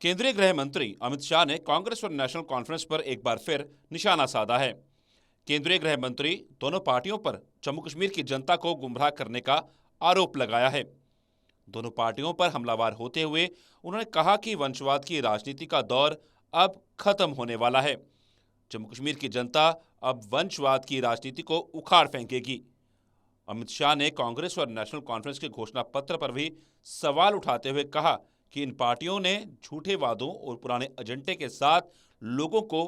केंद्रीय गृह मंत्री अमित शाह ने कांग्रेस और नेशनल कॉन्फ्रेंस पर एक बार फिर निशाना साधा है। केंद्रीय गृह मंत्री दोनों पार्टियों पर जम्मू कश्मीर की जनता को गुमराह करने का आरोप लगाया है। दोनों पार्टियों पर हमलावर होते हुए उन्होंने कहा कि वंशवाद की राजनीति का दौर अब खत्म होने वाला है। जम्मू कश्मीर की जनता अब वंशवाद की राजनीति को उखाड़ फेंकेगी। अमित शाह ने कांग्रेस और नेशनल कॉन्फ्रेंस के घोषणा पत्र पर भी सवाल उठाते हुए कहा कि इन पार्टियों ने झूठे वादों और पुराने एजेंडे के साथ लोगों को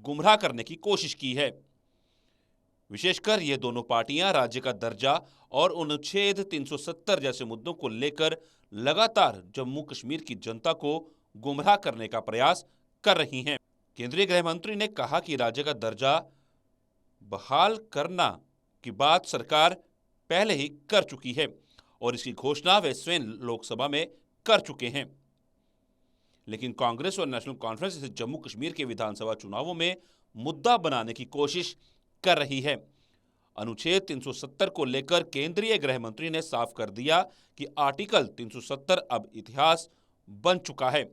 गुमराह करने की कोशिश की है। विशेषकर ये दोनों पार्टियां राज्य का दर्जा और अनुच्छेद 370 जैसे मुद्दों को लेकर लगातार जम्मू कश्मीर की जनता को गुमराह करने का प्रयास कर रही हैं। केंद्रीय गृह मंत्री ने कहा कि राज्य का दर्जा बहाल करना की बात सरकार पहले ही कर चुकी है और इसकी घोषणा वे स्वयं लोकसभा में कर चुके हैं। लेकिन कांग्रेस और नेशनल कॉन्फ्रेंस इसे जम्मू कश्मीर के विधानसभा चुनावों में मुद्दा बनाने की कोशिश कर रही है। अनुच्छेद 370 को लेकर केंद्रीय गृह मंत्री ने साफ कर दिया कि आर्टिकल 370 अब इतिहास बन चुका है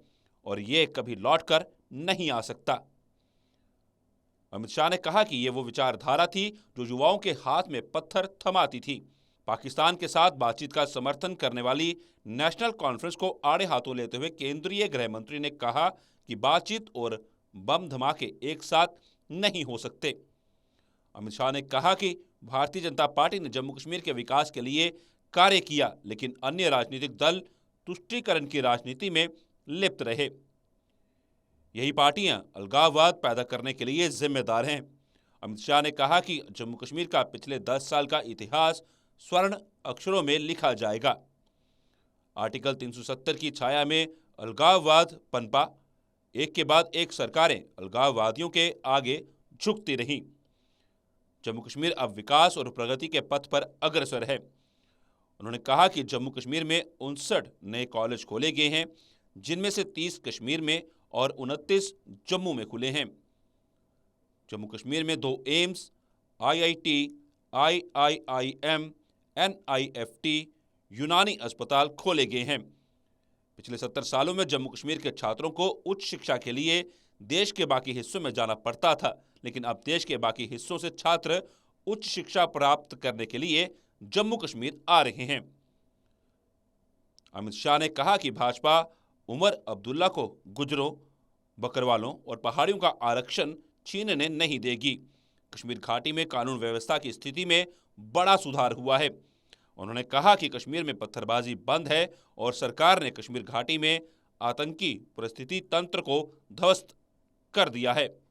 और ये कभी लौटकर नहीं आ सकता। अमित शाह ने कहा कि ये वो विचारधारा थी जो युवाओं के हाथ में पत्थर थमाती थी। पाकिस्तान के साथ बातचीत का समर्थन करने वाली नेशनल कॉन्फ्रेंस को आड़े हाथों लेते हुए केंद्रीय गृह मंत्री ने कहा कि बातचीत और बम धमाके एक साथ नहीं हो सकते। अमित शाह ने कहा कि भारतीय जनता पार्टी ने जम्मू कश्मीर के विकास के लिए कार्य किया, लेकिन अन्य राजनीतिक दल तुष्टीकरण की राजनीति में लिप्त रहे। यही पार्टियां अलगाववाद पैदा करने के लिए जिम्मेदार हैं। अमित शाह ने कहा कि जम्मू कश्मीर का पिछले 10 साल का इतिहास स्वर्ण अक्षरों में लिखा जाएगा। आर्टिकल 370 की छाया में अलगाववाद पनपा, एक के बाद एक सरकारें अलगाववादियों के आगे झुकती रहीं। जम्मू कश्मीर अब विकास और प्रगति के पथ पर अग्रसर है। उन्होंने कहा कि जम्मू कश्मीर में 59 नए कॉलेज खोले गए हैं, जिनमें से 30 कश्मीर में और 29 जम्मू में खुले हैं। जम्मू कश्मीर में 2 एम्स, IIT, IIIM, NIFT, यूनानी अस्पताल खोले गए हैं। पिछले 70 सालों में जम्मू कश्मीर के छात्रों को उच्च शिक्षा के लिए देश के बाकी हिस्सों में जाना पड़ता था, लेकिन अब देश के बाकी हिस्सों से छात्र उच्च शिक्षा प्राप्त करने के लिए जम्मू कश्मीर आ रहे हैं। अमित शाह ने कहा कि भाजपा उमर अब्दुल्ला को गुजरों, बकरवालों और पहाड़ियों का आरक्षण छीनने नहीं देगी। कश्मीर घाटी में कानून व्यवस्था की स्थिति में बड़ा सुधार हुआ है। उन्होंने कहा कि कश्मीर में पत्थरबाजी बंद है और सरकार ने कश्मीर घाटी में आतंकी परिस्थिति तंत्र को ध्वस्त कर दिया है।